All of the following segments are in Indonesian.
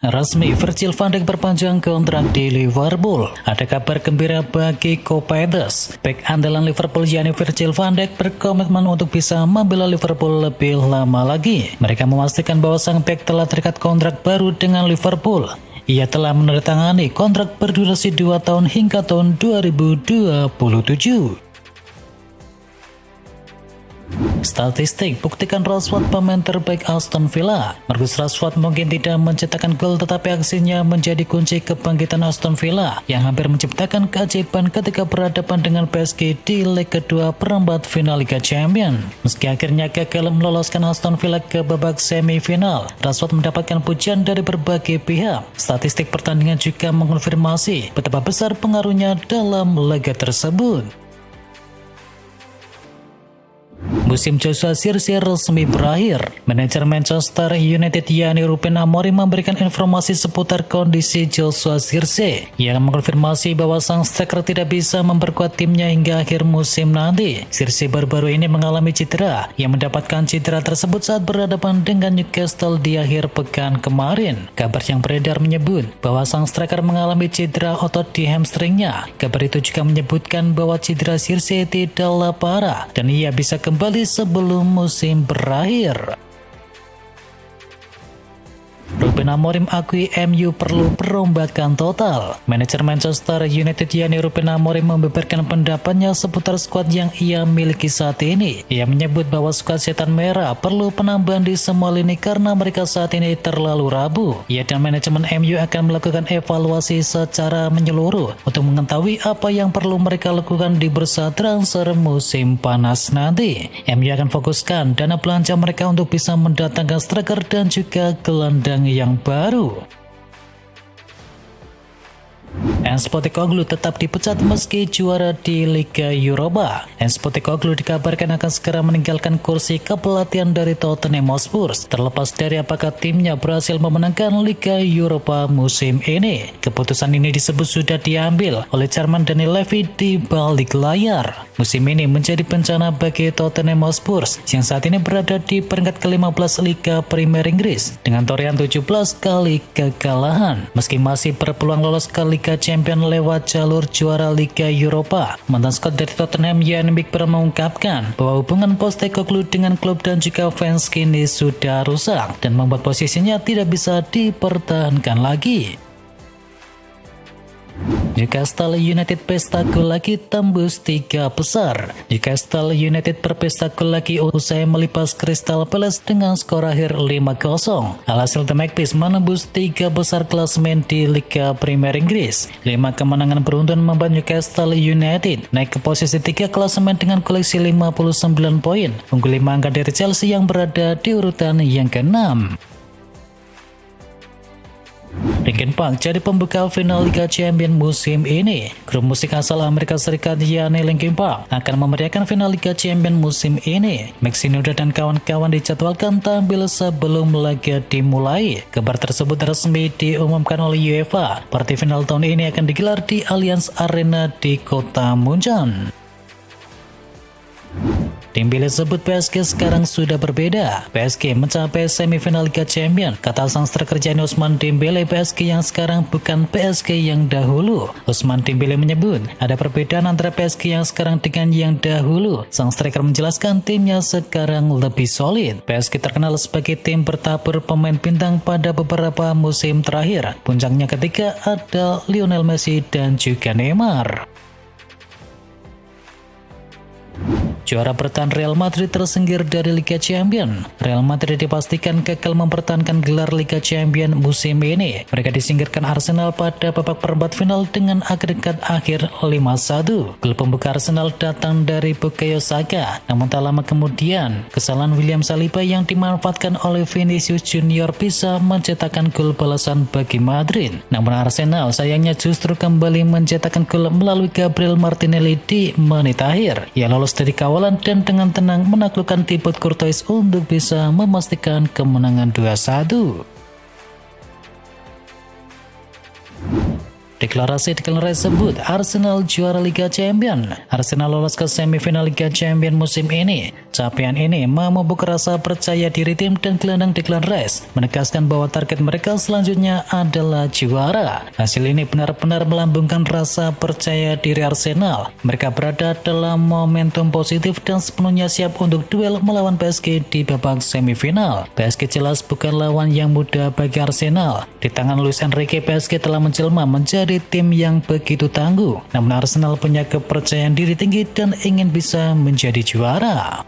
Resmi, Virgil van Dijk perpanjang kontrak di Liverpool. Ada kabar gembira bagi Copedes. Bek andalan Liverpool yakni Virgil van Dijk berkomitmen untuk bisa membela Liverpool lebih lama lagi. Mereka memastikan bahwa sang bek telah terikat kontrak baru dengan Liverpool. Ia telah menandatangani kontrak berdurasi 2 tahun hingga tahun 2027. Statistik buktikan Rashford pemain terbaik Aston Villa. Marcus Rashford mungkin tidak mencetakkan gol, tetapi aksinya menjadi kunci kebangkitan Aston Villa yang hampir menciptakan keajaiban ketika berhadapan dengan PSG di leg kedua perempat final Liga Champions. Meski akhirnya gagal meloloskan Aston Villa ke babak semifinal, Rashford mendapatkan pujian dari berbagai pihak. Statistik pertandingan juga mengonfirmasi betapa besar pengaruhnya dalam laga tersebut. Musim Joshua Zirkzee resmi berakhir. Manajer Manchester United yakni Ruben Amorim memberikan informasi seputar kondisi Joshua Zirkzee. Ia mengkonfirmasi bahwa sang striker tidak bisa memperkuat timnya hingga akhir musim nanti. Zirkzee baru-baru ini mengalami cedera. Ia mendapatkan cedera tersebut saat berhadapan dengan Newcastle di akhir pekan kemarin. Kabar yang beredar menyebut bahwa sang striker mengalami cedera otot di hamstringnya. Kabar itu juga menyebutkan bahwa cedera Zirkzee tidaklah parah dan ia bisa kembali sebelum musim berakhir. Ruben Amorim akui MU perlu perombakan total. Manajer Manchester United yakni Ruben Amorim membeberkan pendapatnya seputar skuad yang ia miliki saat ini. Ia menyebut bahwa skuad setan merah perlu penambahan di semua lini karena mereka saat ini terlalu rapuh. Ia dan manajemen MU akan melakukan evaluasi secara menyeluruh untuk mengetahui apa yang perlu mereka lakukan di bursa transfer musim panas nanti. MU akan fokuskan dana belanja mereka untuk bisa mendatangkan striker dan juga gelandang yang baru. Ange Postecoglou tetap dipecat meski juara di Liga Eropa. Ange Postecoglou dikabarkan akan segera meninggalkan kursi kepelatihan dari Tottenham Hotspur, terlepas dari apakah timnya berhasil memenangkan Liga Eropa musim ini. Keputusan ini disebut sudah diambil oleh Chairman Daniel Levy di balik layar. Musim ini menjadi bencana bagi Tottenham Hotspur yang saat ini berada di peringkat ke-15 Liga Premier Inggris dengan torehan 17 kali kekalahan. Meski masih berpeluang lolos ke Liga Champions lewat jalur juara Liga Eropa, mantan skot dari Tottenham Ian Bigber mengungkapkan bahwa hubungan Postecoglou dengan klub dan juga fans kini sudah rusak dan membuat posisinya tidak bisa dipertahankan lagi. Newcastle United pesta gol lagi tembus 3 besar. Newcastle United berpesta gol lagi usai melipas Crystal Palace dengan skor akhir 5-0. Alhasil The Magpies menembus 3 besar klasemen di Liga Premier Inggris. 5 kemenangan beruntun membuat Newcastle United naik ke posisi 3 klasemen dengan koleksi 59 poin, unggul 5 angka dari Chelsea yang berada di urutan yang ke-6. Linkin Park jadi pembuka final Liga Champions musim ini. Grup musik asal Amerika Serikat yakni Linkin Park akan memeriahkan final Liga Champions musim ini. Mike Shinoda dan kawan-kawan dijadwalkan tampil sebelum laga dimulai. Kabar tersebut resmi diumumkan oleh UEFA. Partai final tahun ini akan digelar di Allianz Arena di kota Munchen. Dembele sebut PSG sekarang sudah berbeda. PSG mencapai semifinal Liga Champions. Kata sang striker Ousmane Dembele, PSG yang sekarang bukan PSG yang dahulu. Ousmane Dembele menyebut ada perbedaan antara PSG yang sekarang dengan yang dahulu. Sang striker menjelaskan timnya sekarang lebih solid. PSG terkenal sebagai tim bertabur pemain bintang pada beberapa musim terakhir. Puncaknya ketika ada Lionel Messi dan juga Neymar. Juara bertahan Real Madrid tersingkir dari Liga Champions. Real Madrid dipastikan gagal mempertahankan gelar Liga Champions musim ini. Mereka disingkirkan Arsenal pada babak perempat final dengan agregat akhir 5-1. Gol pembuka Arsenal datang dari Bukayo Saka. Namun tak lama kemudian, kesalahan William Saliba yang dimanfaatkan oleh Vinicius Junior bisa mencetakkan gol balasan bagi Madrid. Namun Arsenal sayangnya justru kembali mencetakkan gol melalui Gabriel Martinelli di menit akhir. Ia lolos dari kawalan dan dengan tenang menaklukkan Thibaut Courtois untuk bisa memastikan kemenangan 2-1. Deklarasi sebut Arsenal juara Liga Champions. Arsenal lolos ke semifinal Liga Champions musim ini. Capaian ini memupuk rasa percaya diri tim dan gelandang Declan Rice, menegaskan bahwa target mereka selanjutnya adalah juara. Hasil ini benar-benar melambungkan rasa percaya diri Arsenal. Mereka berada dalam momentum positif dan sepenuhnya siap untuk duel melawan PSG di babak semifinal. PSG jelas bukan lawan yang mudah bagi Arsenal. Di tangan Luis Enrique, PSG telah menjelma menjadi tim yang begitu tangguh. Namun Arsenal punya kepercayaan diri tinggi dan ingin bisa menjadi juara.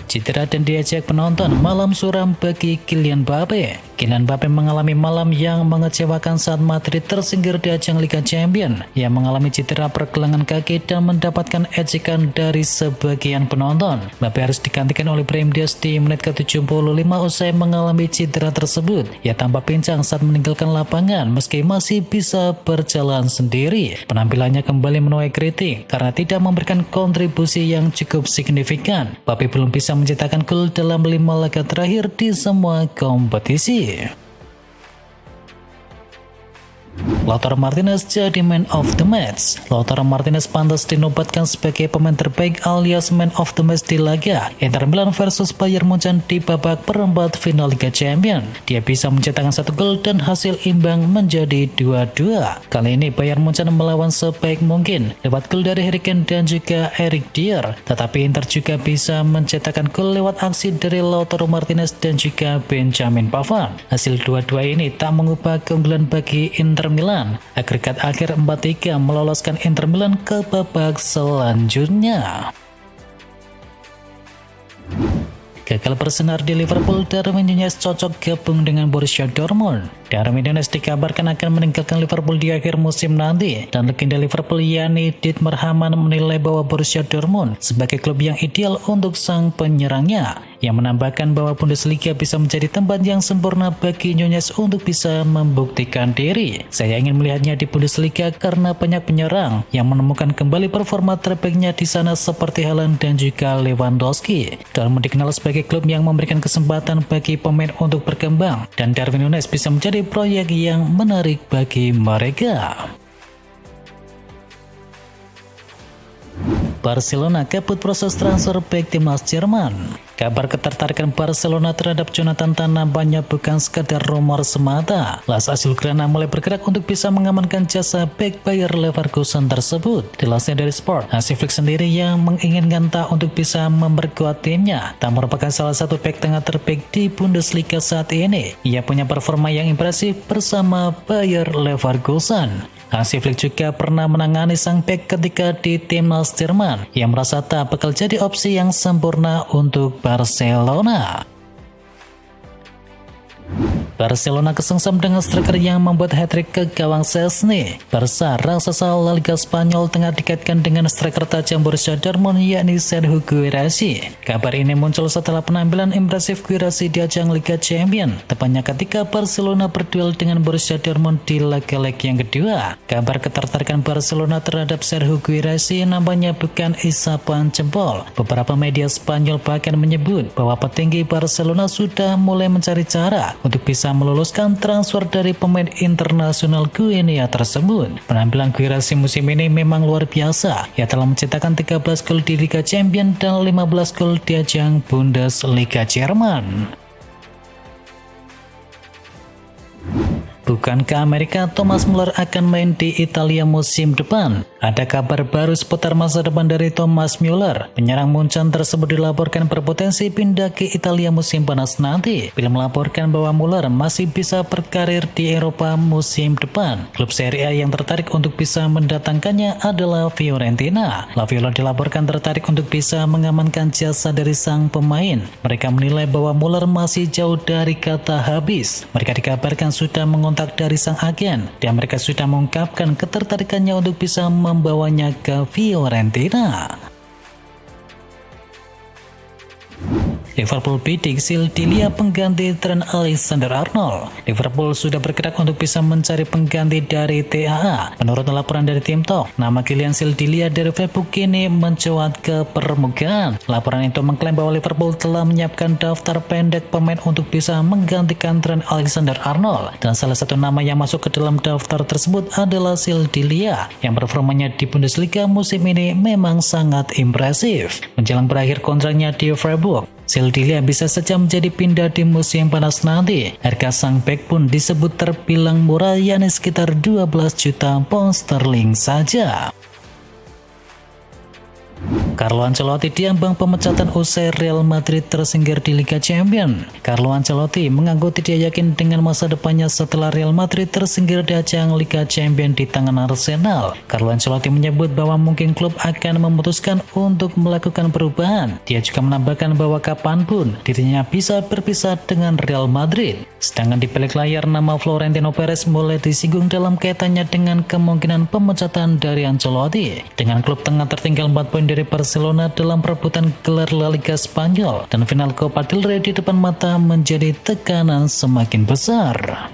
Cedera dan diajak penonton, malam suram bagi Kylian Mbappe. Kylian Mbappe mengalami malam yang mengecewakan saat Madrid tersingkir di ajang Liga Champions. Ia mengalami cedera pergelangan kaki dan mendapatkan ejekan dari sebagian penonton. Mbappe harus digantikan oleh Brahim Diaz di menit ke-75 usai mengalami cedera tersebut. Ia tampak pincang saat meninggalkan lapangan meski masih bisa berjalan sendiri. Penampilannya kembali menuai kritik karena tidak memberikan kontribusi yang cukup signifikan. Mbappe belum bisa mencetakkan gol dalam 5 laga terakhir di semua kompetisi. Lautaro Martinez jadi man of the match. Lautaro Martinez pantas dinobatkan sebagai pemain terbaik alias man of the match di laga Inter Milan versus Bayern Munchen di babak perempat final Liga Champions. Dia bisa mencetakkan 1 gol dan hasil imbang menjadi 2-2. Kali ini Bayern Munchen melawan sebaik mungkin lewat gol dari Harry Kane dan juga Eric Dier. Tetapi Inter juga bisa mencetakkan gol lewat aksi dari Lautaro Martinez dan juga Benjamin Pavard. Hasil 2-2 ini tak mengubah keunggulan bagi Inter Milan. Agregat akhir 4-3 meloloskan Inter Milan ke babak selanjutnya. Gagal bersinar di Liverpool, Darwin Nunez cocok gabung dengan Borussia Dortmund. Darwin Nunez dikabarkan akan meninggalkan Liverpool di akhir musim nanti, dan legenda Liverpool yakni Dietmar Hamann menilai bahwa Borussia Dortmund sebagai klub yang ideal untuk sang penyerangnya. Yang menambahkan bahwa Bundesliga bisa menjadi tempat yang sempurna bagi Nunez untuk bisa membuktikan diri. Saya ingin melihatnya di Bundesliga karena banyak penyerang yang menemukan kembali performa terbaiknya di sana seperti Haaland dan juga Lewandowski. Dortmund dikenal sebagai klub yang memberikan kesempatan bagi pemain untuk berkembang, dan Darwin Nunez bisa menjadi proyek yang menarik bagi mereka. Barcelona kabut proses transfer bek timnas Jerman. Kabar ketertarikan Barcelona terhadap Jonathan Tah nampaknya bukan sekedar rumor semata. Las Azulgrana mulai bergerak untuk bisa mengamankan jasa bek Bayer Leverkusen tersebut. Dilansir dari Sport, Hansi Flick sendiri yang menginginkan Tah untuk bisa memperkuat timnya. Tah merupakan salah satu bek tengah terbaik di Bundesliga saat ini. Ia punya performa yang impresif bersama Bayer Leverkusen. Hansi Flick juga pernah menangani sang bek ketika di timnas Jerman. Ia merasa Tah bakal jadi opsi yang sempurna untuk Barcelona. Barcelona kesengsem dengan striker yang membuat hat-trick ke gawang Szczesny. Barca, raksasa La Liga Spanyol, tengah dikaitkan dengan striker tajam Borussia Dortmund yakni Serhou Guirassy. Kabar ini muncul setelah penampilan impresif Guirassy di ajang Liga Champions, tepatnya ketika Barcelona berduel dengan Borussia Dortmund di laga leg yang kedua. Kabar ketertarikan Barcelona terhadap Serhou Guirassy nampaknya bukan isapan jempol. Beberapa media Spanyol bahkan menyebut bahwa petinggi Barcelona sudah mulai mencari cara untuk bisa meluluskan transfer dari pemain internasional Guinea tersebut. Penampilan Guirassy musim ini memang luar biasa. Ia telah mencetakkan 13 gol di Liga Champions dan 15 gol di ajang Bundesliga Jerman. Bukankah Amerika Thomas Muller akan main di Italia musim depan? Ada kabar baru seputar masa depan dari Thomas Muller. Penyerang Munchen tersebut dilaporkan berpotensi pindah ke Italia musim panas nanti. Bila melaporkan bahwa Muller masih bisa berkarir di Eropa musim depan. Klub Serie A yang tertarik untuk bisa mendatangkannya adalah Fiorentina. La Viola dilaporkan tertarik untuk bisa mengamankan jasa dari sang pemain. Mereka menilai bahwa Muller masih jauh dari kata habis. Mereka dikabarkan sudah mengontak dari sang agen, dan mereka sudah mengungkapkan ketertarikannya untuk bisa membawanya ke Fiorentina. Liverpool bidik Sildilia pengganti Trent Alexander-Arnold. Liverpool sudah bergerak untuk bisa mencari pengganti dari TAA. Menurut laporan dari Tim Talk, nama Kylian Sildilia dari Facebook kini mencuat ke permukaan. Laporan itu mengklaim bahwa Liverpool telah menyiapkan daftar pendek pemain untuk bisa menggantikan Trent Alexander-Arnold, dan salah satu nama yang masuk ke dalam daftar tersebut adalah Sildilia yang performanya di Bundesliga musim ini memang sangat impresif. Menjelang berakhir kontraknya di Freiburg, Sildilia bisa saja menjadi pindah di musim panas nanti. Harga sang bek pun disebut terbilang murah, yakni sekitar 12 juta pound sterling saja. Carlo Ancelotti diambang pemecatan usai Real Madrid tersingkir di Liga Champions. Carlo Ancelotti mengaku tidak yakin dengan masa depannya setelah Real Madrid tersingkir di ajang Liga Champions di tangan Arsenal. Carlo Ancelotti menyebut bahwa mungkin klub akan memutuskan untuk melakukan perubahan. Dia juga menambahkan bahwa kapanpun dirinya bisa berpisah dengan Real Madrid. Sedangkan di balik layar, nama Florentino Perez mulai disinggung dalam kaitannya dengan kemungkinan pemecatan dari Ancelotti. Dengan klub tengah tertinggal 4 poin dari Barcelona dalam perebutan gelar La Liga Spanyol dan final Copa del Rey di depan mata menjadi tekanan semakin besar.